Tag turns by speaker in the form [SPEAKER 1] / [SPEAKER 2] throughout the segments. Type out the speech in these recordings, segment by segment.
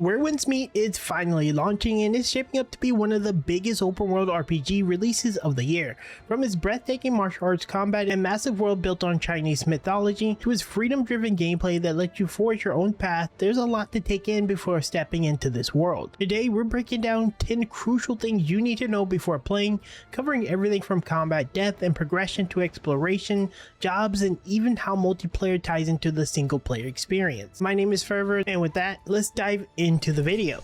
[SPEAKER 1] Where Winds Meet is finally launching and is shaping up to be one of the biggest open world RPG releases of the year. From its breathtaking martial arts combat and massive world built on Chinese mythology to its freedom driven gameplay that lets you forge your own path, there's a lot to take in before stepping into this world. Today we're breaking down 10 crucial things you need to know before playing, covering everything from combat depth and progression to exploration, jobs, and even how multiplayer ties into the single player experience. My name is Fervor, and with that, let's dive into the video.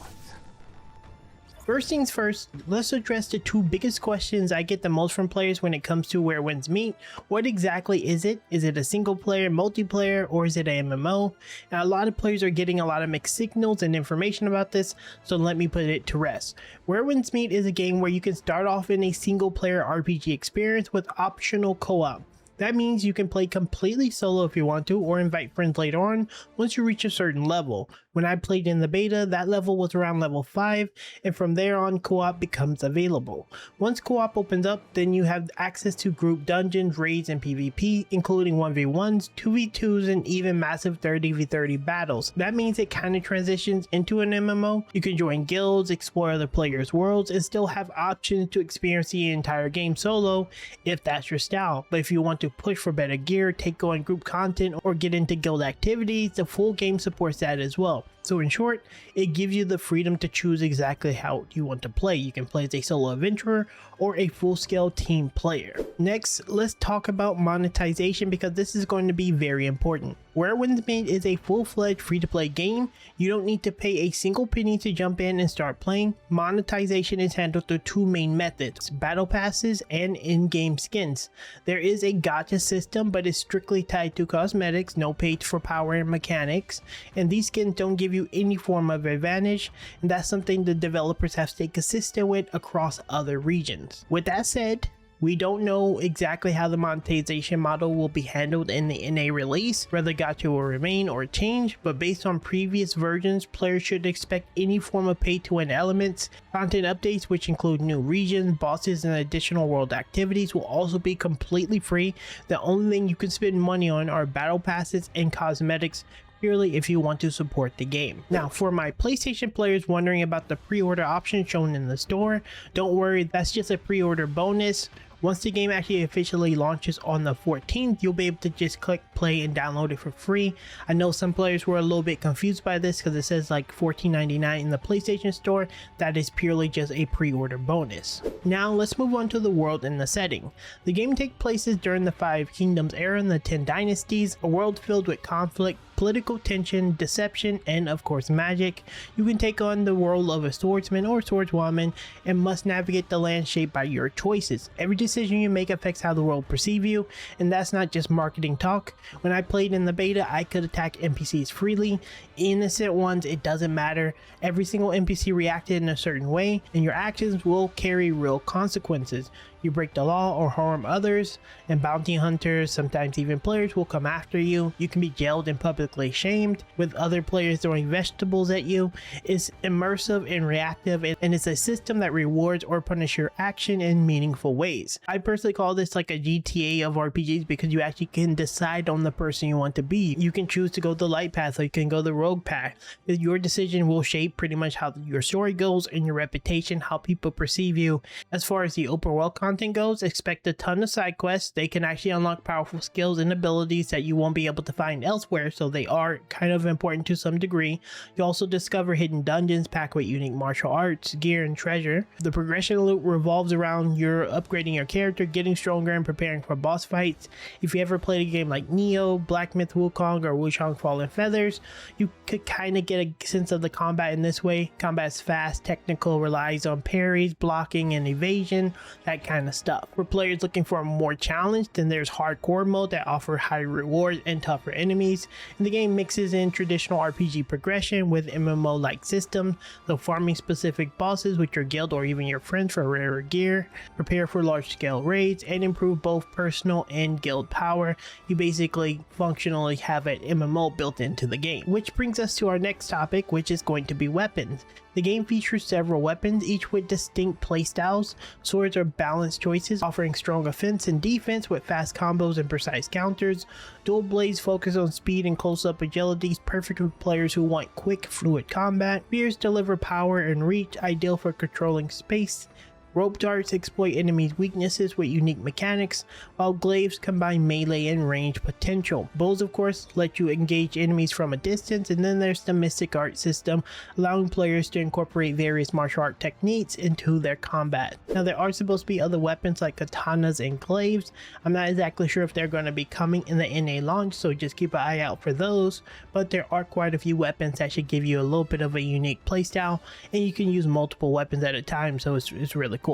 [SPEAKER 1] First things first, let's address the two biggest questions I get the most from players when it comes to Where Winds Meet. What exactly is it? Is it a single player, multiplayer, or is it an MMO? Now, a lot of players are getting a lot of mixed signals and information about this, so let me put it to rest. Where Winds Meet is a game where you can start off in a single player RPG experience with optional co-op. That means you can play completely solo if you want to, or invite friends later on once you reach a certain level. When I played in the beta, that level was around level 5, and from there on co-op becomes available. Once co-op opens up, then you have access to group dungeons, raids, and PvP, including 1v1s, 2v2s, and even massive 30v30 battles. That means it kind of transitions into an MMO. You can join guilds, explore other players' worlds, and still have options to experience the entire game solo if that's your style. But if you want to push for better gear, take on group content, or get into guild activities, the full game supports that as well. So in short, it gives you the freedom to choose exactly how you want to play. You can play as a solo adventurer or a full-scale team player. Next, let's talk about monetization, because this is going to be very important. Where Winds Meet is a full-fledged free-to-play game. You don't need to pay a single penny to jump in and start playing. Monetization is handled through two main methods: battle passes and in-game skins. There is a gacha system, but it's strictly tied to cosmetics, no paid for power and mechanics, and these skins don't give you any form of advantage, and that's something the developers have stayed consistent with across other regions. With that said, we don't know exactly how the monetization model will be handled in the NA release, whether gacha will remain or change, but based on previous versions, players should expect any form of pay-to-win elements. Content updates, which include new regions, bosses, and additional world activities, will also be completely free. The only thing you can spend money on are battle passes and cosmetics, purely if you want to support the game. Now, for my PlayStation players wondering about the pre-order option shown in the store, don't worry, that's just a pre-order bonus. Once the game actually officially launches on the 14th, you'll be able to just click play and download it for free. I know some players were a little bit confused by this because it says like $14.99 in the PlayStation Store. That is purely just a pre-order bonus. Now let's move on to the world and the setting. The game takes place during the 5 Kingdoms era and the 10 Dynasties, a world filled with conflict, political tension, deception, and of course magic. You can take on the role of a swordsman or swordswoman and must navigate the land shaped by your choices. Every decision you make affects how the world perceives you, and that's not just marketing talk. When I played in the beta, I could attack NPCs freely. Innocent ones, it doesn't matter. Every single NPC reacted in a certain way, and your actions will carry real consequences. You break the law or harm others, and bounty hunters, sometimes even players, will come after you. You can be jailed and publicly shamed, with other players throwing vegetables at you. It's immersive and reactive, and it's a system that rewards or punishes your action in meaningful ways. I personally call this like a GTA of RPGs, because you actually can decide on the person you want to be. You can choose to go the light path, or you can go the rogue path. Your decision will shape pretty much how your story goes and your reputation, how people perceive you. As far as the open world content goes, expect a ton of side quests. They can actually unlock powerful skills and abilities that you won't be able to find elsewhere, so they are kind of important to some degree. You also discover hidden dungeons packed with unique martial arts, gear, and treasure. The progression loop revolves around your upgrading your character, getting stronger, and preparing for boss fights. If you ever played a game like Neo, Black Myth Wukong, or Wuchang Fallen Feathers, you could kind of get a sense of the combat in this way. Combat is fast, technical, relies on parries, blocking, and evasion, that kind of stuff. For players looking for a more challenge, then there's hardcore mode that offer high rewards and tougher enemies. And the game mixes in traditional RPG progression with MMO-like systems, so farming specific bosses with your guild or even your friends for rarer gear, prepare for large-scale raids, and improve both personal and guild power. You basically functionally have an MMO built into the game. Which brings us to our next topic, which is going to be weapons. The game features several weapons, each with distinct playstyles. Swords are balanced choices, offering strong offense and defense with fast combos and precise counters. Dual blades focus on speed and close close-up agility is perfect for players who want quick, fluid combat. Spears deliver power and reach, ideal for controlling space. Rope darts exploit enemies' weaknesses with unique mechanics, while glaives combine melee and range potential. Bows, of course, let you engage enemies from a distance, and then there's the mystic art system, allowing players to incorporate various martial art techniques into their combat. Now, there are supposed to be other weapons like katanas and glaives. I'm not exactly sure if they're going to be coming in the NA launch, so just keep an eye out for those, but there are quite a few weapons that should give you a little bit of a unique playstyle, and you can use multiple weapons at a time, so it's really cool.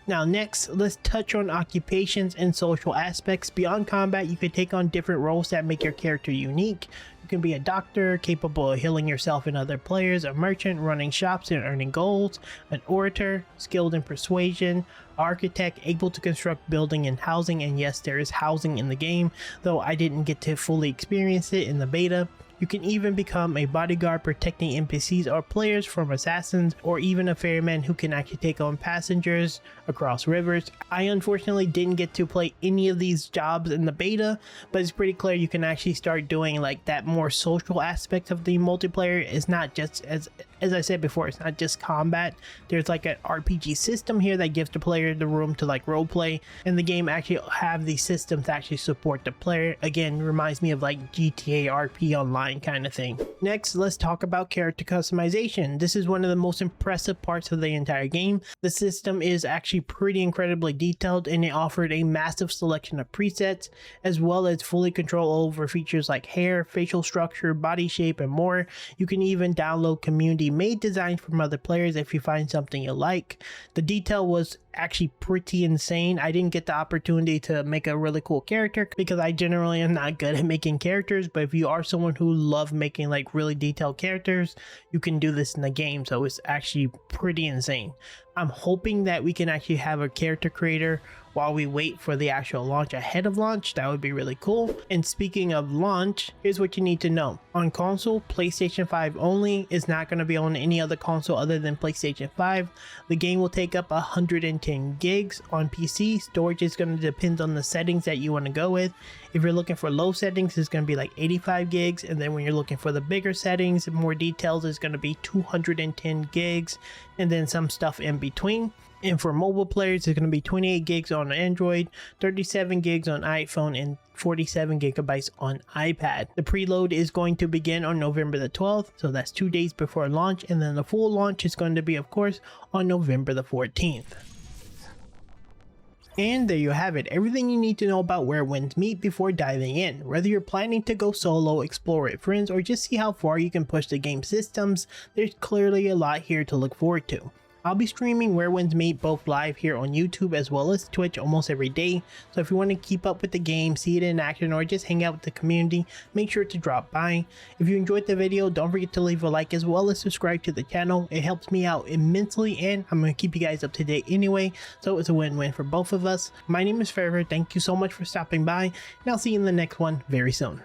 [SPEAKER 1] Now next, let's touch on occupations and social aspects. Beyond combat, you can take on different roles that make your character unique. You can be a doctor, capable of healing yourself and other players, a merchant, running shops and earning golds, an orator, skilled in persuasion, architect, able to construct building and housing, and yes, there is housing in the game, though I didn't get to fully experience it in the beta. You can even become a bodyguard protecting NPCs or players from assassins, or even a ferryman who can actually take on passengers across rivers. I unfortunately didn't get to play any of these jobs in the beta, but it's pretty clear you can actually start doing like that more social aspect of the multiplayer. It's not just, as I said before, it's not just combat. There's like an RPG system here that gives the player the room to like roleplay, and the game actually have the system to actually support the player. Again, reminds me of like GTA RP Online kind of thing. Next, let's talk about character customization. This is one of the most impressive parts of the entire game. The system is actually pretty incredibly detailed, and it offered a massive selection of presets, as well as fully control over features like hair, facial structure, body shape, and more. You can even download community made designs from other players if you find something you like. The detail was actually pretty insane. I didn't get the opportunity to make a really cool character because I generally am not good at making characters, but if you are someone who loves making like really detailed characters, you can do this in the game, so it's actually pretty insane. I'm hoping that we can actually have a character creator while we wait for the actual launch ahead of launch. That would be really cool. And speaking of launch, here's what you need to know. On console, PlayStation 5 only, is not going to be on any other console other than PlayStation 5. The game will take up 110 gigs. On PC, storage is going to depend on the settings that you want to go with. If you're looking for low settings, it's going to be like 85 gigs. And then when you're looking for the bigger settings and more details, it's going to be 210 gigs. And then some stuff in between. And for mobile players, it's going to be 28 gigs on Android, 37 gigs on iPhone, and 47 gigabytes on iPad. The preload is going to begin on November the 12th, so that's 2 days before launch, and then the full launch is going to be, of course, on November the 14th. And there you have it, everything you need to know about Where Winds Meet before diving in. Whether you're planning to go solo, explore with friends, or just see how far you can push the game systems, there's clearly a lot here to look forward to. I'll be streaming Where Winds Meet both live here on YouTube as well as Twitch almost every day, so if you want to keep up with the game, see it in action, or just hang out with the community, make sure to drop by. If you enjoyed the video, don't forget to leave a like as well as subscribe to the channel. It helps me out immensely, and I'm going to keep you guys up to date anyway, so it's a win-win for both of us. My name is Forever, thank you so much for stopping by, and I'll see you in the next one very soon.